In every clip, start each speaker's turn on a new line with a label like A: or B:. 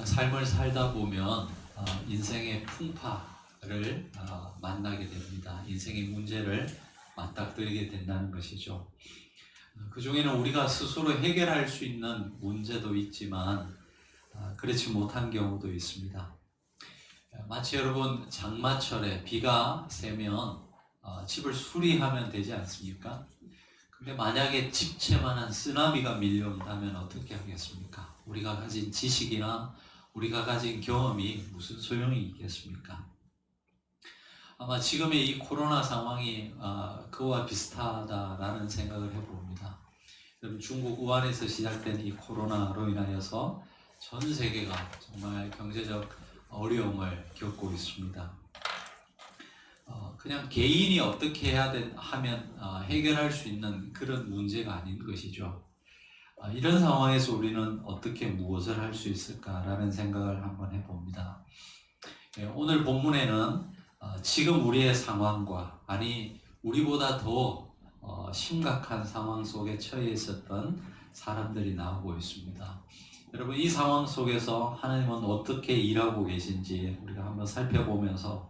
A: 삶을 살다 보면 인생의 풍파를 만나게 됩니다. 인생의 문제를 맞닥뜨리게 된다는 것이죠. 그 중에는 우리가 스스로 해결할 수 있는 문제도 있지만 그렇지 못한 경우도 있습니다. 마치 여러분 장마철에 비가 새면 집을 수리하면 되지 않습니까? 근데 만약에 집채만한 쓰나미가 밀려온다면 어떻게 하겠습니까? 우리가 가진 지식이나 우리가 가진 경험이 무슨 소용이 있겠습니까? 아마 지금의 이 코로나 상황이 그와 비슷하다라는 생각을 해봅니다. 여러분, 중국 우한에서 시작된 이 코로나로 인하여서 전 세계가 정말 경제적 어려움을 겪고 있습니다. 그냥 개인이 어떻게 하면 해결할 수 있는 그런 문제가 아닌 것이죠. 이런 상황에서 우리는 어떻게 무엇을 할 수 있을까라는 생각을 한번 해봅니다. 오늘 본문에는 지금 우리의 상황과 우리보다 더 심각한 상황 속에 처해 있었던 사람들이 나오고 있습니다. 여러분, 이 상황 속에서 하나님은 어떻게 일하고 계신지 우리가 한번 살펴보면서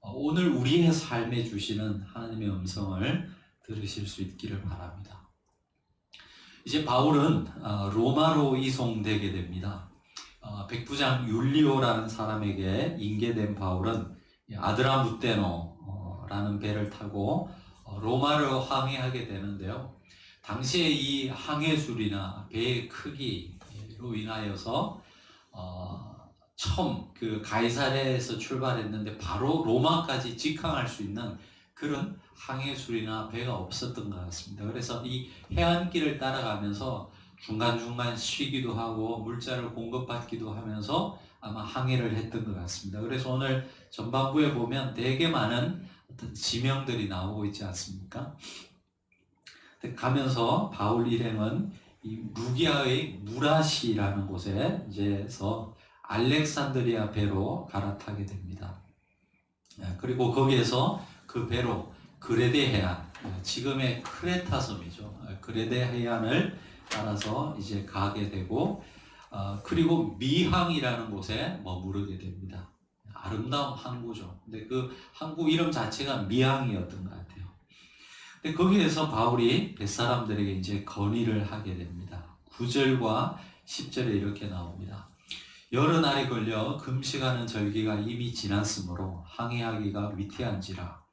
A: 오늘 우리의 삶에 주시는 하나님의 음성을 들으실 수 있기를 바랍니다. 이제 바울은 로마로 이송되게 됩니다. 백부장 율리오라는 사람에게 인계된 바울은 아드라무테노라는 배를 타고 로마로 항해하게 되는데요. 당시에 이 항해술이나 배의 크기로 인하여서 처음 그 가이사랴에서 출발했는데 바로 로마까지 직항할 수 있는 그런 항해술이나 배가 없었던 것 같습니다. 그래서 이 해안길을 따라가면서 중간중간 쉬기도 하고 물자를 공급받기도 하면서 아마 항해를 했던 것 같습니다. 그래서 오늘 전반부에 보면 되게 많은 어떤 지명들이 나오고 있지 않습니까? 가면서 바울 일행은 이 루기아의 무라시라는 곳에서 알렉산드리아 배로 갈아타게 됩니다. 그리고 거기에서 그 배로 그레데 해안, 지금의 크레타 섬이죠. 그레데 해안을 따라서 이제 가게 되고, 그리고 미항이라는 곳에 머무르게 됩니다. 아름다운 항구죠. 근데 그 항구 이름 자체가 미항이었던 것 같아요. 근데 거기에서 바울이 뱃사람들에게 이제 건의를 하게 됩니다. 9절과 10절에 이렇게 나옵니다. 여러 날이 걸려 금식하는 절기가 이미 지났으므로 항해하기가 위태한지라.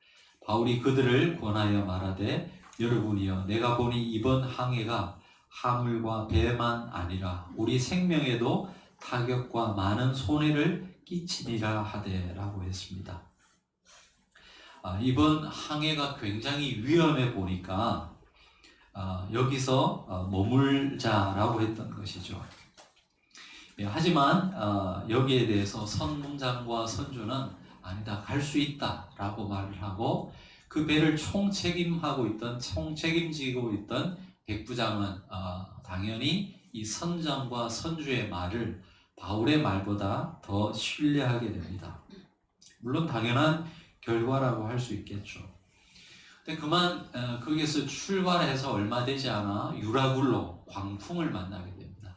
A: 바울이 그들을 권하여 말하되 여러분이여 내가 보니 이번 항해가 하물과 배만 아니라 우리 생명에도 타격과 많은 손해를 끼치리라 하되라고 했습니다. 이번 항해가 굉장히 위험해 보니까 여기서 머물자라고 했던 것이죠. 하지만 여기에 대해서 선봉장과 선주는 아니다, 갈 수 있다라고 말을 하고 그 배를 총책임지고 있던 백부장은 당연히 이 선장과 선주의 말을 바울의 말보다 더 신뢰하게 됩니다. 물론 당연한 결과라고 할 수 있겠죠. 근데 거기에서 출발해서 얼마 되지 않아 유라굴로 광풍을 만나게 됩니다.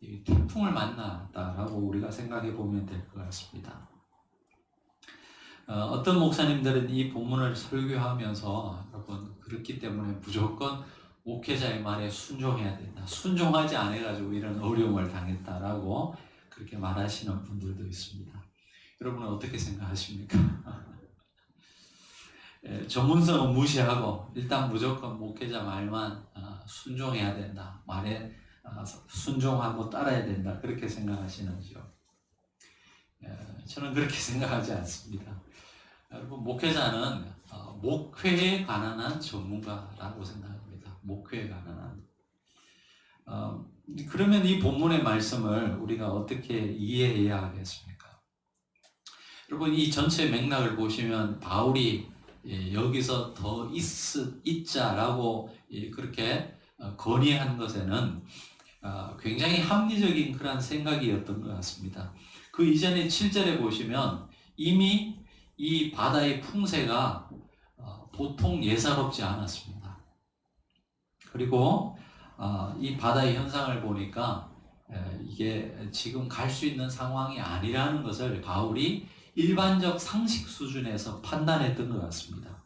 A: 이 태풍을 만났다라고 우리가 생각해 보면 될 것 같습니다. 어떤 목사님들은 이 본문을 설교하면서 여러분 그렇기 때문에 무조건 목회자의 말에 순종해야 된다. 순종하지 않아가지고 이런 어려움을 당했다라고 그렇게 말하시는 분들도 있습니다. 여러분은 어떻게 생각하십니까? 전문성은 무시하고 일단 무조건 목회자 말만 순종해야 된다. 말에 순종하고 따라야 된다. 그렇게 생각하시는지요? 저는 그렇게 생각하지 않습니다. 여러분, 목회자는 목회에 관한 한 전문가라고 생각합니다. 목회에 관한 한. 그러면 이 본문의 말씀을 우리가 어떻게 이해해야 하겠습니까? 여러분, 이 전체 맥락을 보시면 바울이 여기서 더 있자라고 그렇게 건의한 것에는 굉장히 합리적인 그런 생각이었던 것 같습니다. 그 이전에 7절에 보시면 이미 이 바다의 풍세가 보통 예사롭지 않았습니다. 그리고 이 바다의 현상을 보니까 이게 지금 갈 수 있는 상황이 아니라는 것을 바울이 일반적 상식 수준에서 판단했던 것 같습니다.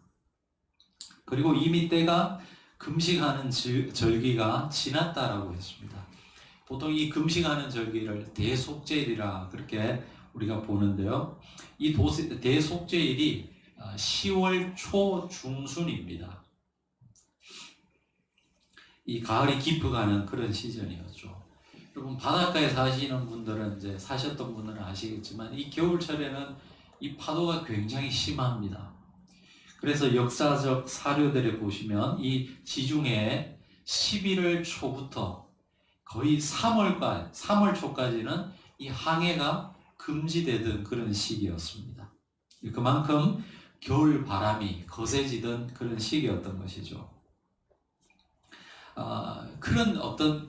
A: 그리고 이미 때가 금식하는 절기가 지났다라고 했습니다. 보통 이 금식하는 절기를 대속죄일이라 그렇게 우리가 보는데요. 이 대속죄일이 10월 초 중순입니다. 이 가을이 깊어가는 그런 시즌이었죠. 여러분 바닷가에 사시는 분들은 이제 사셨던 분들은 아시겠지만 이 겨울철에는 이 파도가 굉장히 심합니다. 그래서 역사적 사료들에 보시면 이 지중해 11월 초부터 거의 3월 초까지는 이 항해가 금지되던 그런 시기였습니다. 그만큼 겨울 바람이 거세지던 그런 시기였던 것이죠. 그런 어떤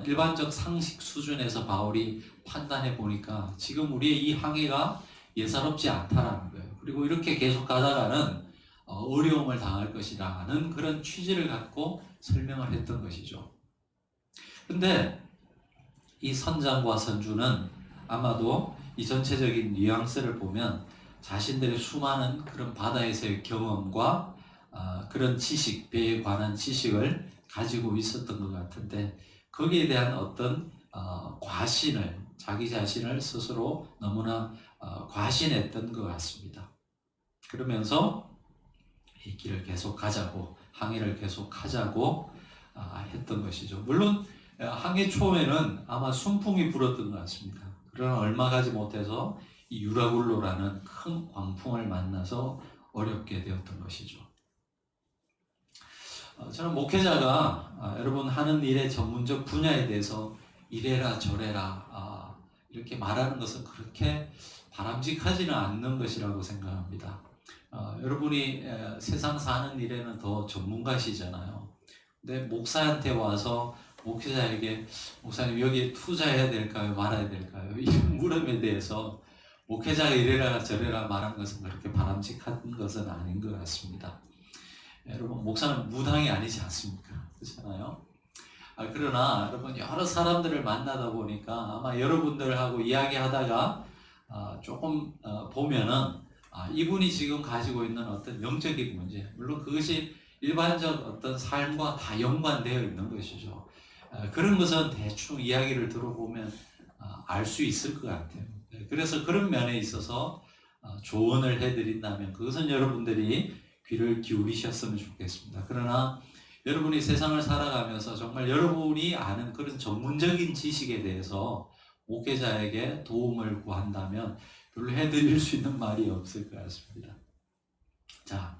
A: 일반적 상식 수준에서 바울이 판단해 보니까 지금 우리의 이 항해가 예사롭지 않다라는 거예요. 그리고 이렇게 계속 가다가는 어려움을 당할 것이라는 그런 취지를 갖고 설명을 했던 것이죠. 근데 이 선장과 선주는 아마도 이 전체적인 뉘앙스를 보면 자신들의 수많은 그런 바다에서의 경험과 그런 지식, 배에 관한 지식을 가지고 있었던 것 같은데 거기에 대한 어떤 과신을 자기 자신을 스스로 너무나 과신했던 것 같습니다. 그러면서 이 길을 계속 가자고 항해를 계속 하자고 했던 것이죠. 물론 항해 초에는 아마 순풍이 불었던 것 같습니다. 그러나 얼마 가지 못해서 이 유라굴로라는 큰 광풍을 만나서 어렵게 되었던 것이죠. 저는 목회자가 여러분 하는 일의 전문적 분야에 대해서 이래라 저래라 이렇게 말하는 것은 그렇게 바람직하지는 않는 것이라고 생각합니다. 여러분이 세상 사는 일에는 더 전문가시잖아요. 근데 목사한테 와서 목회자에게 목사님 여기에 투자해야 될까요? 말아야 될까요? 이런 물음에 대해서 목회자가 이래라 저래라 말한 것은 그렇게 바람직한 것은 아닌 것 같습니다. 여러분 목사는 무당이 아니지 않습니까? 그렇잖아요. 그러나 여러분 여러 사람들을 만나다 보니까 아마 여러분들하고 이야기하다가 조금 보면은 이분이 지금 가지고 있는 어떤 영적인 문제, 물론 그것이 일반적 어떤 삶과 다 연관되어 있는 것이죠. 그런 것은 대충 이야기를 들어보면 알 수 있을 것 같아요. 그래서 그런 면에 있어서 조언을 해드린다면 그것은 여러분들이 귀를 기울이셨으면 좋겠습니다. 그러나 여러분이 세상을 살아가면서 정말 여러분이 아는 그런 전문적인 지식에 대해서 목회자에게 도움을 구한다면 별로 해드릴 수 있는 말이 없을 것 같습니다. 자,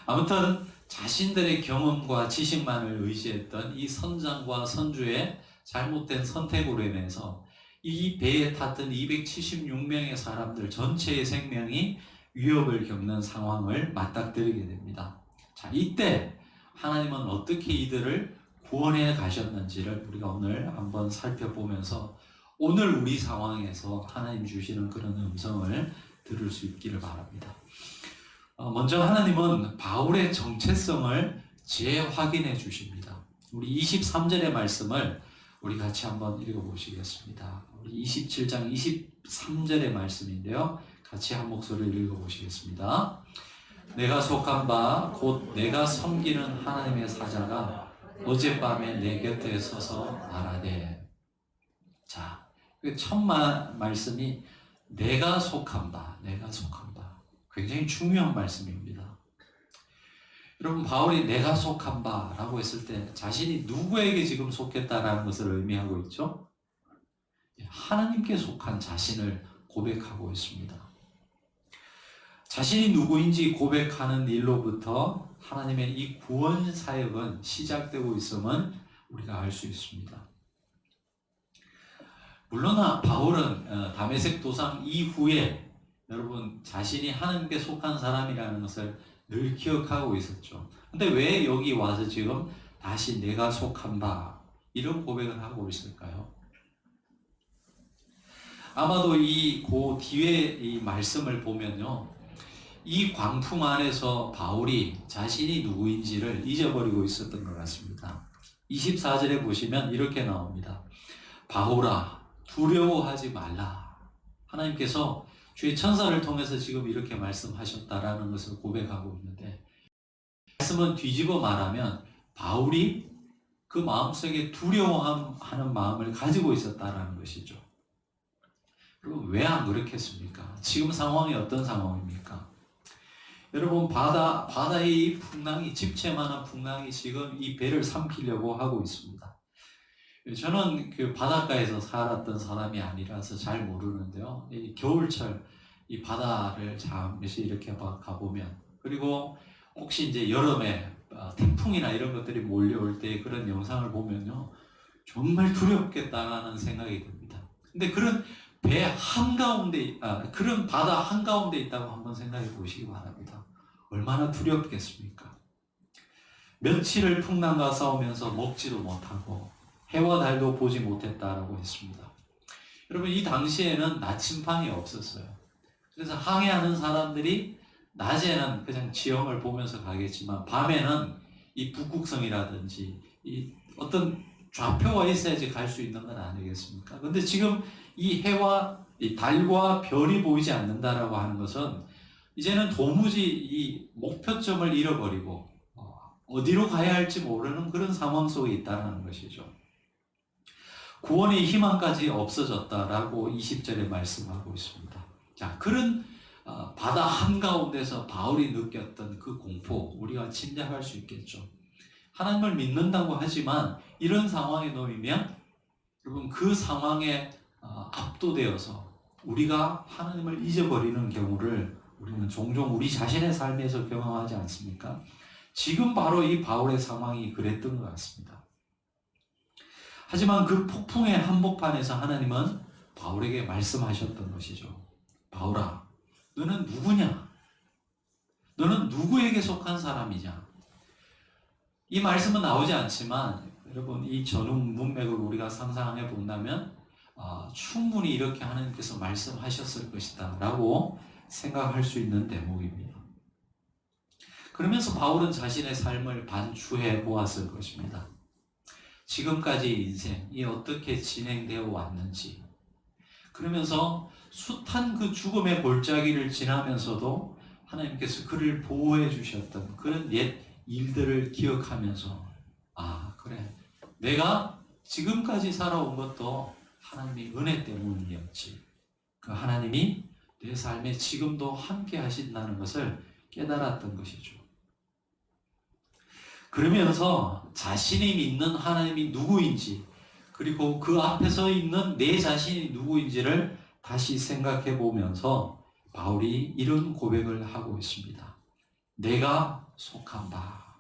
A: 아무튼 자신들의 경험과 지식만을 의지했던 이 선장과 선주의 잘못된 선택으로 인해서 이 배에 탔던 276명의 사람들 전체의 생명이 위협을 겪는 상황을 맞닥뜨리게 됩니다. 자, 이때 하나님은 어떻게 이들을 구원해 가셨는지를 우리가 오늘 한번 살펴보면서 오늘 우리 상황에서 하나님 주시는 그런 음성을 들을 수 있기를 바랍니다. 먼저 하나님은 바울의 정체성을 재확인해 주십니다. 우리 23절의 말씀을 우리 같이 한번 읽어보시겠습니다. 우리 27장 23절의 말씀인데요. 같이 한 목소리를 읽어보시겠습니다. 내가 속한 바 곧 내가 섬기는 하나님의 사자가 어젯밤에 내 곁에 서서 말하되. 자, 첫 말씀이 내가 속한 바, 내가 속한 바. 굉장히 중요한 말씀입니다. 여러분 바울이 내가 속한 바라고 했을 때 자신이 누구에게 지금 속했다라는 것을 의미하고 있죠? 하나님께 속한 자신을 고백하고 있습니다. 자신이 누구인지 고백하는 일로부터 하나님의 이 구원 사역은 시작되고 있음을 우리가 알 수 있습니다. 물론 바울은 다메섹 도상 이후에 여러분 자신이 하나님께 속한 사람이라는 것을 늘 기억하고 있었죠. 근데 왜 여기 와서 지금 다시 내가 속한 바 이런 고백을 하고 있을까요? 아마도 그 뒤에 이 말씀을 보면요, 이 광풍 안에서 바울이 자신이 누구인지를 잊어버리고 있었던 것 같습니다. 24절에 보시면 이렇게 나옵니다. 바울아 두려워하지 말라. 하나님께서 주의 천사를 통해서 지금 이렇게 말씀하셨다라는 것을 고백하고 있는데, 말씀은 뒤집어 말하면 바울이 그 마음속에 두려워하는 마음을 가지고 있었다라는 것이죠. 여러분, 왜 안 그렇겠습니까? 지금 상황이 어떤 상황입니까? 여러분, 바다의 풍랑이, 집채만한 풍랑이 지금 이 배를 삼키려고 하고 있습니다. 저는 그 바닷가에서 살았던 사람이 아니라서 잘 모르는데요. 이 겨울철 이 바다를 잠시 이렇게 가보면, 그리고 혹시 이제 여름에 태풍이나 이런 것들이 몰려올 때 그런 영상을 보면요, 정말 두렵겠다라는 생각이 듭니다. 근데 그런 배 한가운데, 그런 바다 한가운데 있다고 한번 생각해 보시기 바랍니다. 얼마나 두렵겠습니까? 며칠을 풍랑과 싸우면서 먹지도 못하고 해와 달도 보지 못했다라고 했습니다. 여러분, 이 당시에는 나침반이 없었어요. 그래서 항해하는 사람들이 낮에는 그냥 지형을 보면서 가겠지만 밤에는 이 북극성이라든지 이 어떤 좌표가 있어야지 갈 수 있는 건 아니겠습니까? 근데 지금 이 해와 이 달과 별이 보이지 않는다라고 하는 것은 이제는 도무지 이 목표점을 잃어버리고 어디로 가야 할지 모르는 그런 상황 속에 있다는 것이죠. 구원의 희망까지 없어졌다라고 20절에 말씀하고 있습니다. 자, 그런 바다 한가운데서 바울이 느꼈던 그 공포, 우리가 짐작할 수 있겠죠. 하나님을 믿는다고 하지만 이런 상황에 놓이면 여러분, 그 상황에 압도되어서 우리가 하나님을 잊어버리는 경우를 우리는 종종 우리 자신의 삶에서 경험하지 않습니까? 지금 바로 이 바울의 상황이 그랬던 것 같습니다. 하지만 그 폭풍의 한복판에서 하나님은 바울에게 말씀하셨던 것이죠. 바울아, 너는 누구냐? 너는 누구에게 속한 사람이냐? 이 말씀은 나오지 않지만 여러분, 이 전후 문맥을 우리가 상상해 본다면 충분히 이렇게 하나님께서 말씀하셨을 것이다 라고 생각할 수 있는 대목입니다. 그러면서 바울은 자신의 삶을 반추해 보았을 것입니다. 지금까지 인생이 어떻게 진행되어 왔는지, 그러면서 숱한 그 죽음의 골짜기를 지나면서도 하나님께서 그를 보호해 주셨던 그런 옛 일들을 기억하면서, 그래, 내가 지금까지 살아온 것도 하나님의 은혜 때문이었지. 그 하나님이 내 삶에 지금도 함께 하신다는 것을 깨달았던 것이죠. 그러면서 자신이 믿는 하나님이 누구인지, 그리고 그 앞에 서 있는 내 자신이 누구인지를 다시 생각해 보면서 바울이 이런 고백을 하고 있습니다. 내가 속한 바.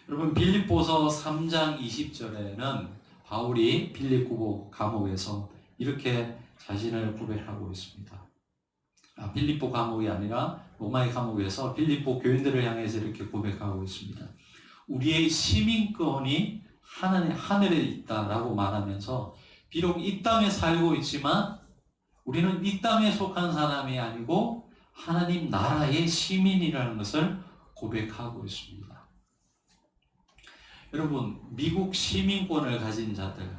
A: 여러분, 빌립보서 3장 20절에는 바울이 빌립보 감옥에서 이렇게 자신을 고백하고 있습니다. 빌립보 감옥이 아니라 로마의 감옥에서 빌립보 교인들을 향해서 이렇게 고백하고 있습니다. 우리의 시민권이 하늘에 있다라고 말하면서, 비록 이 땅에 살고 있지만 우리는 이 땅에 속한 사람이 아니고 하나님 나라의 시민이라는 것을 고백하고 있습니다. 여러분, 미국 시민권을 가진 자들,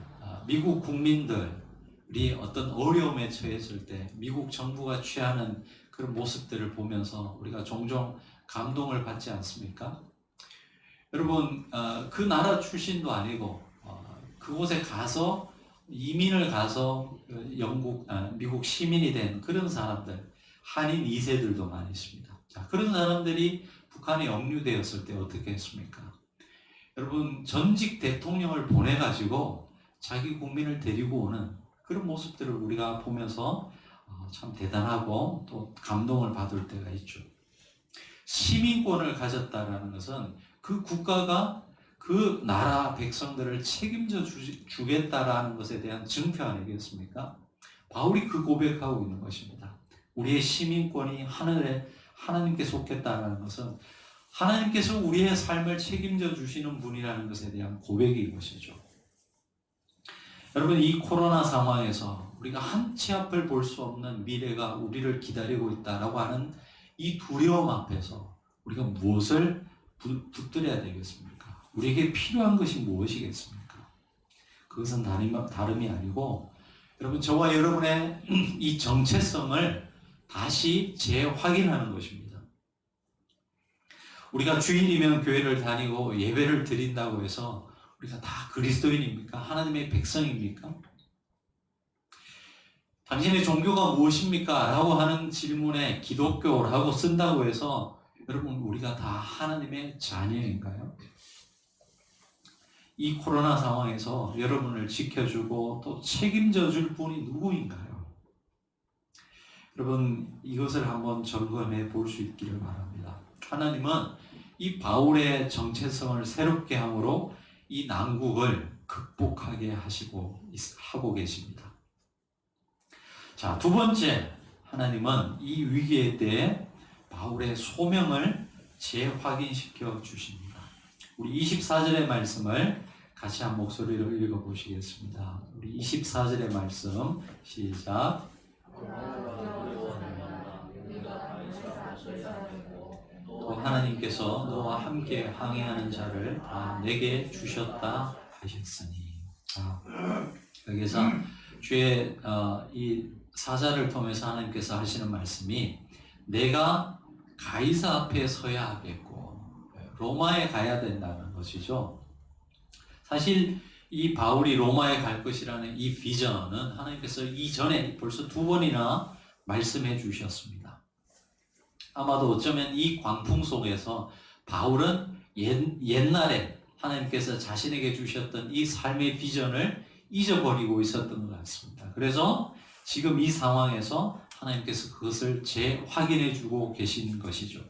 A: 미국 국민들이 어떤 어려움에 처했을 때 미국 정부가 취하는 그런 모습들을 보면서 우리가 종종 감동을 받지 않습니까? 여러분, 그 나라 출신도 아니고 그곳에 가서 이민을 가서 미국 시민이 된 그런 사람들, 한인 2세들도 많이 있습니다. 자, 그런 사람들이 북한에 억류되었을 때 어떻게 했습니까? 여러분, 전직 대통령을 보내가지고 자기 국민을 데리고 오는 그런 모습들을 우리가 보면서 참 대단하고 또 감동을 받을 때가 있죠. 시민권을 가졌다라는 것은 그 국가가 그 나라 백성들을 책임져 주겠다라는 것에 대한 증표 아니겠습니까? 바울이 그 고백하고 있는 것입니다. 우리의 시민권이 하나님께 속했다는 것은 하나님께서 우리의 삶을 책임져 주시는 분이라는 것에 대한 고백인 것이죠. 여러분, 이 코로나 상황에서 우리가 한 치 앞을 볼 수 없는 미래가 우리를 기다리고 있다라고 하는 이 두려움 앞에서 우리가 무엇을 붙들어야 되겠습니까? 우리에게 필요한 것이 무엇이겠습니까? 그것은 다름이 아니고 여러분 저와 여러분의 이 정체성을 다시 재확인하는 것입니다. 우리가 주일이면 교회를 다니고 예배를 드린다고 해서 우리가 다 그리스도인입니까? 하나님의 백성입니까? 당신의 종교가 무엇입니까? 라고 하는 질문에 기독교라고 쓴다고 해서 여러분 우리가 다 하나님의 자녀인가요? 이 코로나 상황에서 여러분을 지켜주고 또 책임져 줄 분이 누구인가요? 여러분 이것을 한번 점검해 볼 수 있기를 바랍니다. 하나님은 이 바울의 정체성을 새롭게 함으로 이 난국을 극복하게 하고 계십니다. 자, 두 번째, 하나님은 이 위기에 대해 바울의 소명을 재확인시켜 주십니다. 우리 24절의 말씀을 같이 한 목소리로 읽어보시겠습니다. 우리 24절의 말씀 시작. 또 하나님께서 너와 함께 항해하는 자를 다 내게 주셨다 하셨으니. 여기서 주의 이 사자를 통해서 하나님께서 하시는 말씀이 내가 가이사 앞에 서야 하겠고 로마에 가야 된다는 것이죠. 사실 이 바울이 로마에 갈 것이라는 이 비전은 하나님께서 이전에 벌써 두 번이나 말씀해 주셨습니다. 아마도 어쩌면 이 광풍 속에서 바울은 옛날에 하나님께서 자신에게 주셨던 이 삶의 비전을 잊어버리고 있었던 것 같습니다. 그래서 지금 이 상황에서 하나님께서 그것을 재확인해 주고 계신 것이죠.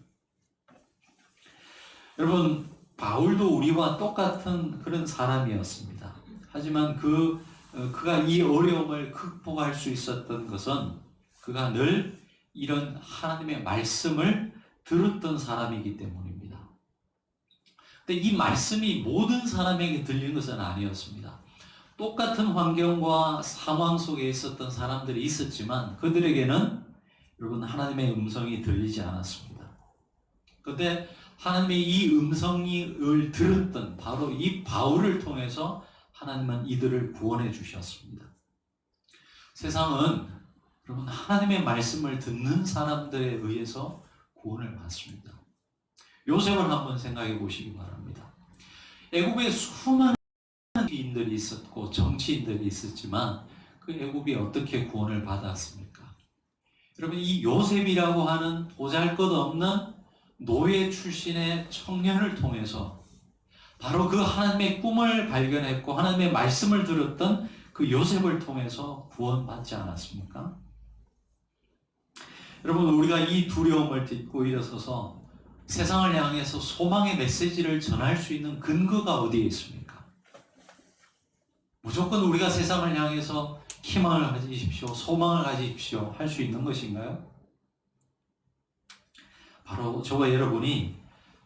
A: 여러분, 바울도 우리와 똑같은 그런 사람이었습니다. 하지만 그가 이 어려움을 극복할 수 있었던 것은 그가 늘 이런 하나님의 말씀을 들었던 사람이기 때문입니다. 근데 이 말씀이 모든 사람에게 들린 것은 아니었습니다. 똑같은 환경과 상황 속에 있었던 사람들이 있었지만 그들에게는 여러분 하나님의 음성이 들리지 않았습니다. 그런데 하나님의 이 음성을 들었던 바로 이 바울을 통해서 하나님은 이들을 구원해 주셨습니다. 세상은 여러분 하나님의 말씀을 듣는 사람들에 의해서 구원을 받습니다. 요셉을 한번 생각해 보시기 바랍니다. 애굽에 수많은 인들이 있었고 정치인들이 있었지만 그 애굽이 어떻게 구원을 받았습니까? 여러분 이 요셉이라고 하는 보잘것없는 노예 출신의 청년을 통해서 바로 그 하나님의 꿈을 발견했고 하나님의 말씀을 들었던 그 요셉을 통해서 구원받지 않았습니까? 여러분 우리가 이 두려움을 딛고 일어서서 세상을 향해서 소망의 메시지를 전할 수 있는 근거가 어디에 있습니까? 무조건 우리가 세상을 향해서 희망을 가지십시오, 소망을 가지십시오 할 수 있는 것인가요? 바로 저와 여러분이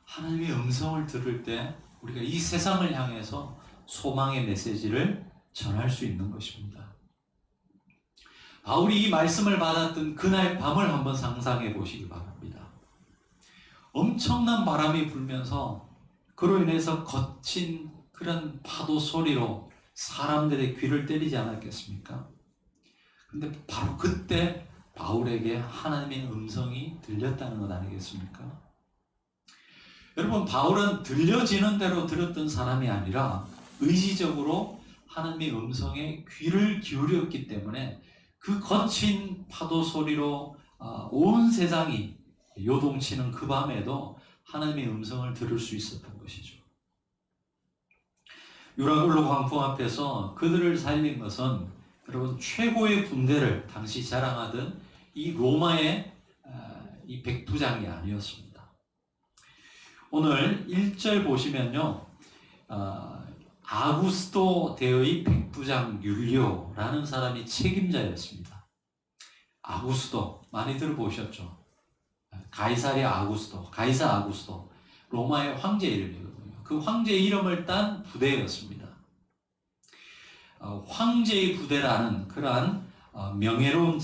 A: 하나님의 음성을 들을 때 우리가 이 세상을 향해서 소망의 메시지를 전할 수 있는 것입니다. 바울이 이 말씀을 받았던 그날 밤을 한번 상상해 보시기 바랍니다. 엄청난 바람이 불면서 그로 인해서 거친 그런 파도 소리로 사람들의 귀를 때리지 않았겠습니까? 근데 바로 그때 바울에게 하나님의 음성이 들렸다는 것 아니겠습니까? 여러분 바울은 들려지는 대로 들었던 사람이 아니라 의지적으로 하나님의 음성에 귀를 기울였기 때문에 그 거친 파도 소리로 온 세상이 요동치는 그 밤에도 하나님의 음성을 들을 수 있었던 것이죠. 유라굴로 광풍 앞에서 그들을 살린 것은 여러분 최고의 군대를 당시 자랑하던 이 로마의 이 백부장이 아니었습니다. 오늘 1절 보시면요, 아구스도 대의 백부장 율리오라는 사람이 책임자였습니다. 아구스도 많이 들어보셨죠? 가이사 아구스도 로마의 황제 이름이거든요. 그 황제 이름을 딴 부대였습니다. 황제의 부대라는 그러한 명예로운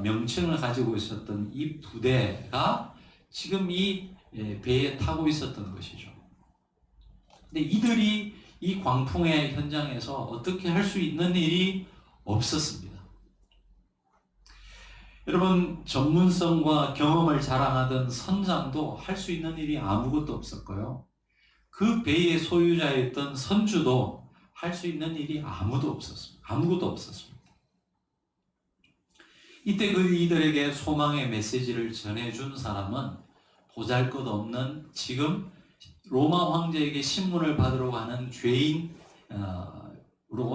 A: 명칭을 가지고 있었던 이 부대가 지금 이 배에 타고 있었던 것이죠. 근데 이들이 이 광풍의 현장에서 어떻게 할 수 있는 일이 없었습니다. 여러분, 전문성과 경험을 자랑하던 선장도 할 수 있는 일이 아무것도 없었고요. 그 배의 소유자였던 선주도 할 수 있는 일이 아무것도 없었습니다. 이때 이들에게 소망의 메시지를 전해준 사람은 보잘것없는 지금 로마 황제에게 신문을 받으러 가는 죄인으로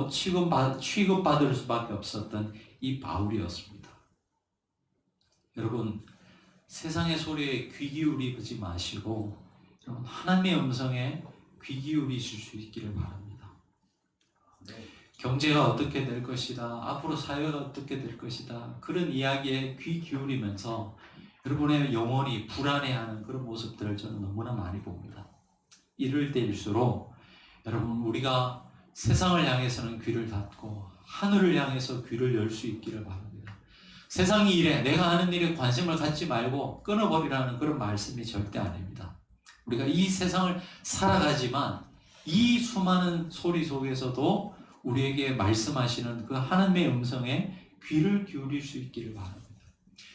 A: 취급받을 수밖에 없었던 이 바울이었습니다. 여러분, 세상의 소리에 귀 기울이지 마시고 여러분, 하나님의 음성에 귀 기울이실 수 있기를 바랍니다. 경제가 어떻게 될 것이다, 앞으로 사회가 어떻게 될 것이다, 그런 이야기에 귀 기울이면서 여러분의 영혼이 불안해하는 그런 모습들을 저는 너무나 많이 봅니다. 이럴 때일수록 여러분, 우리가 세상을 향해서는 귀를 닫고 하늘을 향해서 귀를 열 수 있기를 바랍니다. 세상이 이래, 내가 하는 일에 관심을 갖지 말고 끊어버리라는 그런 말씀이 절대 아닙니다. 우리가 이 세상을 살아가지만 이 수많은 소리 속에서도 우리에게 말씀하시는 그 하나님의 음성에 귀를 기울일 수 있기를 바랍니다.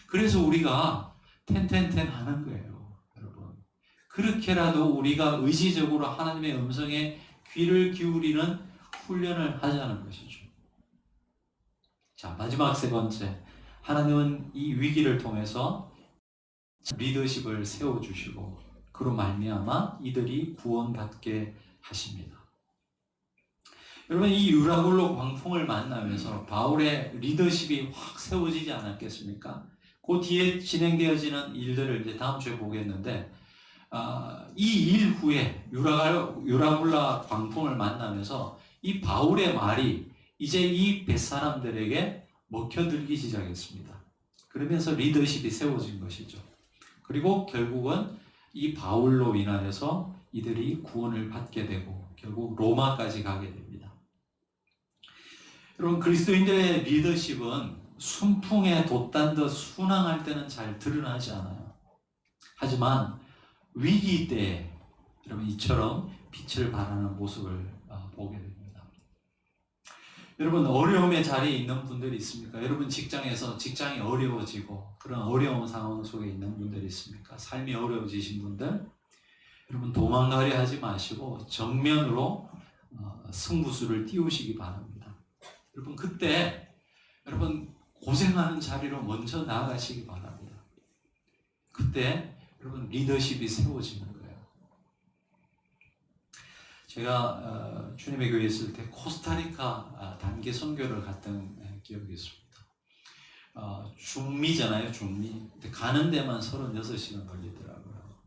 A: 그래서 우리가 텐텐텐 하는 거예요, 여러분. 그렇게라도 우리가 의지적으로 하나님의 음성에 귀를 기울이는 훈련을 하자는 것이죠. 자, 마지막 세 번째. 하나님은 이 위기를 통해서 리더십을 세워주시고 그로 말미암아 이들이 구원받게 하십니다. 여러분, 이 유라굴로 광풍을 만나면서 바울의 리더십이 확 세워지지 않았겠습니까? 그 뒤에 진행되어지는 일들을 이제 다음 주에 보겠는데, 이 일 후에 유라굴라 광풍을 만나면서 이 바울의 말이 이제 이 벳사람들에게 먹혀들기 시작했습니다. 그러면서 리더십이 세워진 것이죠. 그리고 결국은 이 바울로 인하여서 이들이 구원을 받게 되고 결국 로마까지 가게 됩니다. 여러분, 그리스도인들의 리더십은 순풍에 돛단 순항할 때는 잘 드러나지 않아요. 하지만 위기 때에 여러분 이처럼 빛을 발하는 모습을 보게 됩니다. 여러분, 어려움의 자리에 있는 분들이 있습니까? 여러분, 직장에서 직장이 어려워지고 그런 어려운 상황 속에 있는 분들이 있습니까? 삶이 어려워지신 분들, 여러분 도망가려 하지 마시고 정면으로 승부수를 띄우시기 바랍니다. 여러분, 그때 여러분 고생하는 자리로 먼저 나아가시기 바랍니다. 그때 여러분 리더십이 세워지는 거예요. 제가 주님의 교회에 있을 때 코스타리카 단기 선교를 갔던 기억이 있습니다. 중미잖아요, 중미. 근데 가는 데만 36시간 걸리더라고요.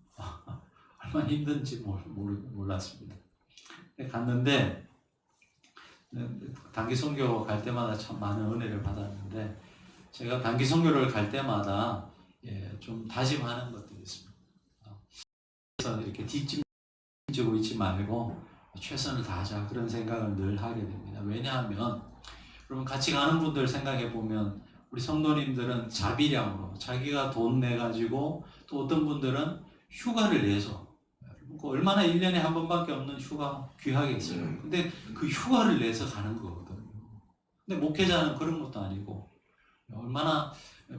A: 얼마나 힘든지 몰랐습니다. 갔는데 단기 선교 갈 때마다 참 많은 은혜를 받았는데, 제가 단기 선교를 갈 때마다 좀 다짐하는 것들이 있습니다. 그래서 이렇게 뒷짐지고 있지 말고 최선을 다하자, 그런 생각을 늘 하게 됩니다. 왜냐하면 여러분, 같이 가는 분들 생각해 보면 우리 성도님들은 자비량으로 자기가 돈 내가지고, 또 어떤 분들은 휴가를 내서, 얼마나 1년에 한 번밖에 없는 휴가 귀하겠어요. 근데 그 휴가를 내서 가는 거거든요. 근데 목회자는 그런 것도 아니고 얼마나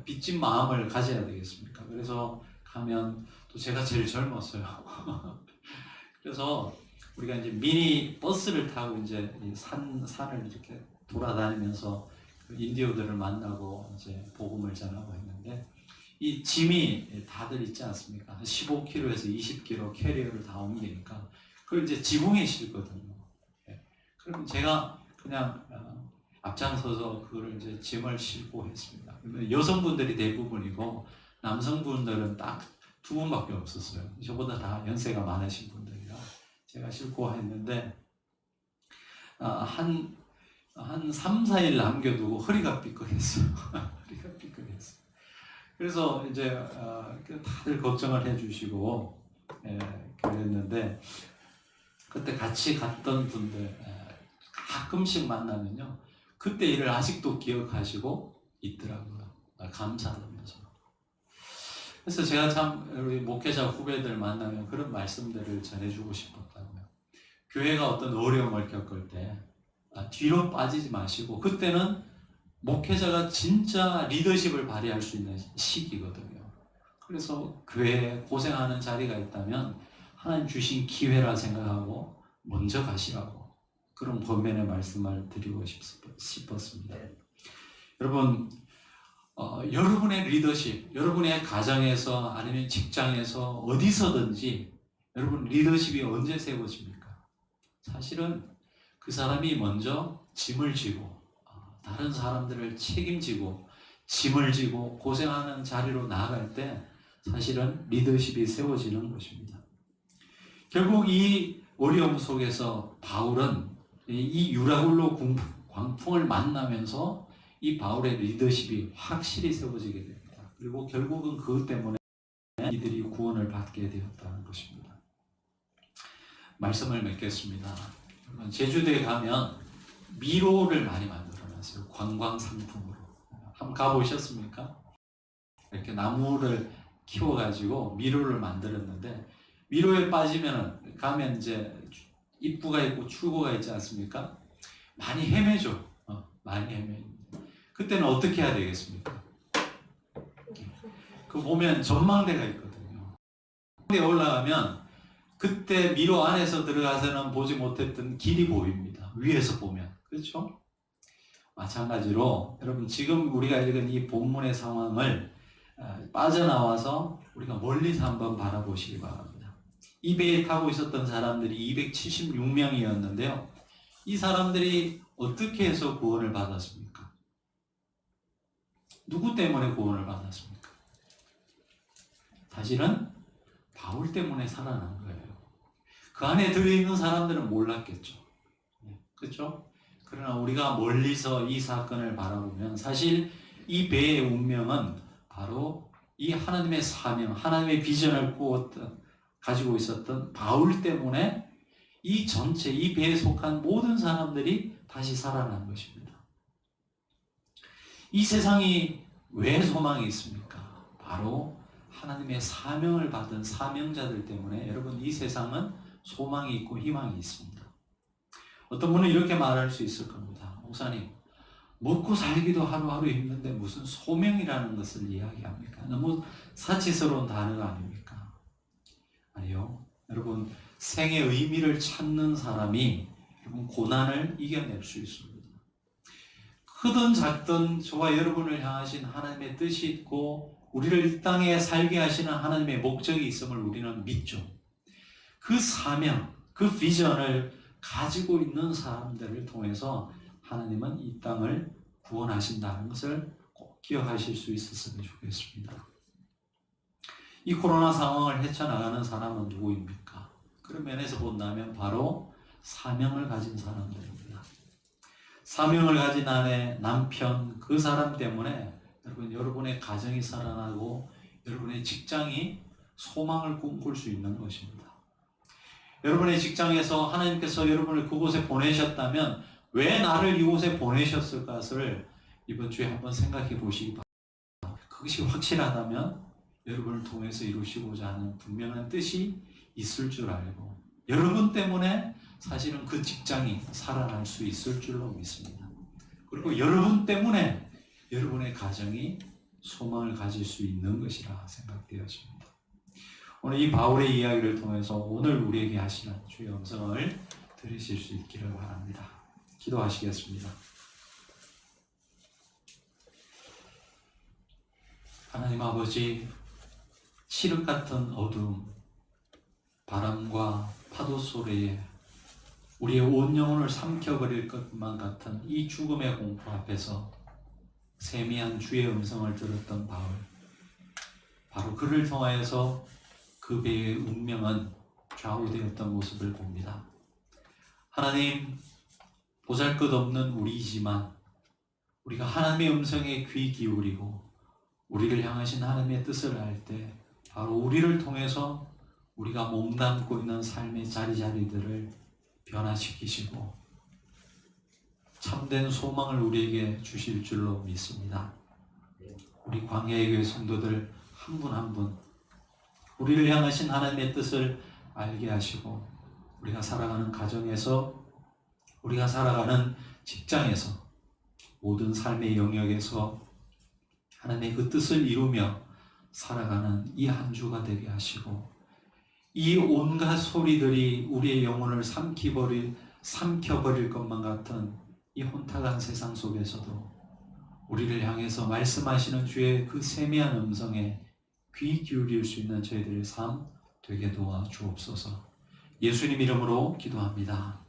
A: 빚진 마음을 가져야 되겠습니까? 그래서 가면, 또 제가 제일 젊었어요. 그래서 우리가 이제 미니 버스를 타고 이제 산을 이렇게 돌아다니면서 그 인디오들을 만나고 이제 복음을 전하고 했는데, 이 짐이 다들 있지 않습니까? 15kg에서 20kg 캐리어를 다 옮기니까 그걸 이제 지붕에 싣거든요. 그럼 제가 그냥 앞장서서 그걸 이제 짐을 싣고 했습니다. 여성분들이 대부분이고 남성분들은 딱 2분밖에 없었어요. 저보다 다 연세가 많으신 분들이라 제가 싣고 했는데, 한 3, 4일 남겨두고 허리가 삐끗했어요. 허리가 삐끗했어요. 그래서 이제 다들 걱정을 해주시고 그랬는데, 그때 같이 갔던 분들 가끔씩 만나면요, 그때 일을 아직도 기억하시고 있더라고요. 감사하면서. 그래서 제가 참 우리 목회자 후배들 만나면 그런 말씀들을 전해주고 싶었다고요. 교회가 어떤 어려움을 겪을 때 뒤로 빠지지 마시고, 그때는 목회자가 진짜 리더십을 발휘할 수 있는 시기거든요. 그래서 교회에 고생하는 자리가 있다면 하나님 주신 기회라 생각하고 먼저 가시라고, 그런 권면의 말씀을 드리고 싶었습니다. 여러분, 여러분의 리더십, 여러분의 가정에서 아니면 직장에서 어디서든지 여러분 리더십이 언제 세워집니까? 사실은 그 사람이 먼저 짐을 지고 다른 사람들을 책임지고 짐을 지고 고생하는 자리로 나아갈 때 사실은 리더십이 세워지는 것입니다. 결국 이 어려움 속에서 바울은 이 유라굴로 광풍을 만나면서 이 바울의 리더십이 확실히 세워지게 됩니다. 그리고 결국은 그것 때문에 이들이 구원을 받게 되었다는 것입니다. 말씀을 맺겠습니다. 제주도에 가면 미로를 많이 만들어놨어요. 관광 상품으로. 한번 가보셨습니까? 이렇게 나무를 키워가지고 미로를 만들었는데, 미로에 가면 이제 입구가 있고 출구가 있지 않습니까? 많이 헤매죠. 많이 헤매입니다. 그때는 어떻게 해야 되겠습니까? 그 보면 전망대가 있거든요. 전망대에 올라가면 그때 미로 안에서 들어가서는 보지 못했던 길이 보입니다. 위에서 보면. 그렇죠? 마찬가지로 여러분, 지금 우리가 읽은 이 본문의 상황을 빠져나와서 우리가 멀리서 한번 바라보시기 바랍니다. 이 배에 타고 있었던 사람들이 276명이었는데요. 이 사람들이 어떻게 해서 구원을 받았습니까? 누구 때문에 구원을 받았습니까? 사실은 바울 때문에 살아난 거예요. 그 안에 들어있는 사람들은 몰랐겠죠. 그렇죠? 그러나 우리가 멀리서 이 사건을 바라보면 사실 이 배의 운명은 바로 이 하나님의 사명, 하나님의 비전을 가지고 있었던 바울 때문에 이 전체, 이 배에 속한 모든 사람들이 다시 살아난 것입니다. 이 세상이 왜 소망이 있습니까? 바로 하나님의 사명을 받은 사명자들 때문에 여러분, 이 세상은 소망이 있고 희망이 있습니다. 어떤 분은 이렇게 말할 수 있을 겁니다. 목사님, 먹고 살기도 하루하루 힘든데 무슨 소명이라는 것을 이야기합니까? 너무 사치스러운 단어가 아닙니까? 아니요. 여러분, 생의 의미를 찾는 사람이 여러분 고난을 이겨낼 수 있습니다. 크든 작든 저와 여러분을 향하신 하나님의 뜻이 있고 우리를 이 땅에 살게 하시는 하나님의 목적이 있음을 우리는 믿죠. 그 사명, 그 비전을 가지고 있는 사람들을 통해서 하나님은 이 땅을 구원하신다는 것을 꼭 기억하실 수 있었으면 좋겠습니다. 이 코로나 상황을 헤쳐나가는 사람은 누구입니까? 그런 면에서 본다면 바로 사명을 가진 사람들입니다. 사명을 가진 아내, 남편, 그 사람 때문에 여러분의 가정이 살아나고 여러분의 직장이 소망을 꿈꿀 수 있는 것입니다. 여러분의 직장에서 하나님께서 여러분을 그곳에 보내셨다면 왜 나를 이곳에 보내셨을까를 이번 주에 한번 생각해 보시기 바랍니다. 그것이 확실하다면 여러분을 통해서 이루시고자 하는 분명한 뜻이 있을 줄 알고 여러분 때문에 사실은 그 직장이 살아날 수 있을 줄로 믿습니다. 그리고 여러분 때문에 여러분의 가정이 소망을 가질 수 있는 것이라 생각되어집니다. 오늘 이 바울의 이야기를 통해서 오늘 우리에게 하시는 주의 음성을 들으실 수 있기를 바랍니다. 기도하시겠습니다. 하나님 아버지, 칠흑 같은 어두움, 바람과 파도 소리에 우리의 온 영혼을 삼켜버릴 것만 같은 이 죽음의 공포 앞에서 세미한 주의 음성을 들었던 바울, 바로 그를 통하여서 그 배의 운명은 좌우되었던 모습을 봅니다. 하나님, 보잘것없는 우리이지만 우리가 하나님의 음성에 귀 기울이고 우리를 향하신 하나님의 뜻을 알 때 바로 우리를 통해서 우리가 몸담고 있는 삶의 자리자리들을 변화시키시고 참된 소망을 우리에게 주실 줄로 믿습니다. 우리 광야의 교회 성도들 한 분 한 분 우리를 향하신 하나님의 뜻을 알게 하시고 우리가 살아가는 가정에서, 우리가 살아가는 직장에서, 모든 삶의 영역에서 하나님의 그 뜻을 이루며 살아가는 이 한 주가 되게 하시고, 이 온갖 소리들이 우리의 영혼을 삼켜버릴 것만 같은 이 혼탁한 세상 속에서도 우리를 향해서 말씀하시는 주의 그 세미한 음성에 귀 기울일 수 있는 저희들의 삶 되게 도와 주옵소서. 예수님 이름으로 기도합니다.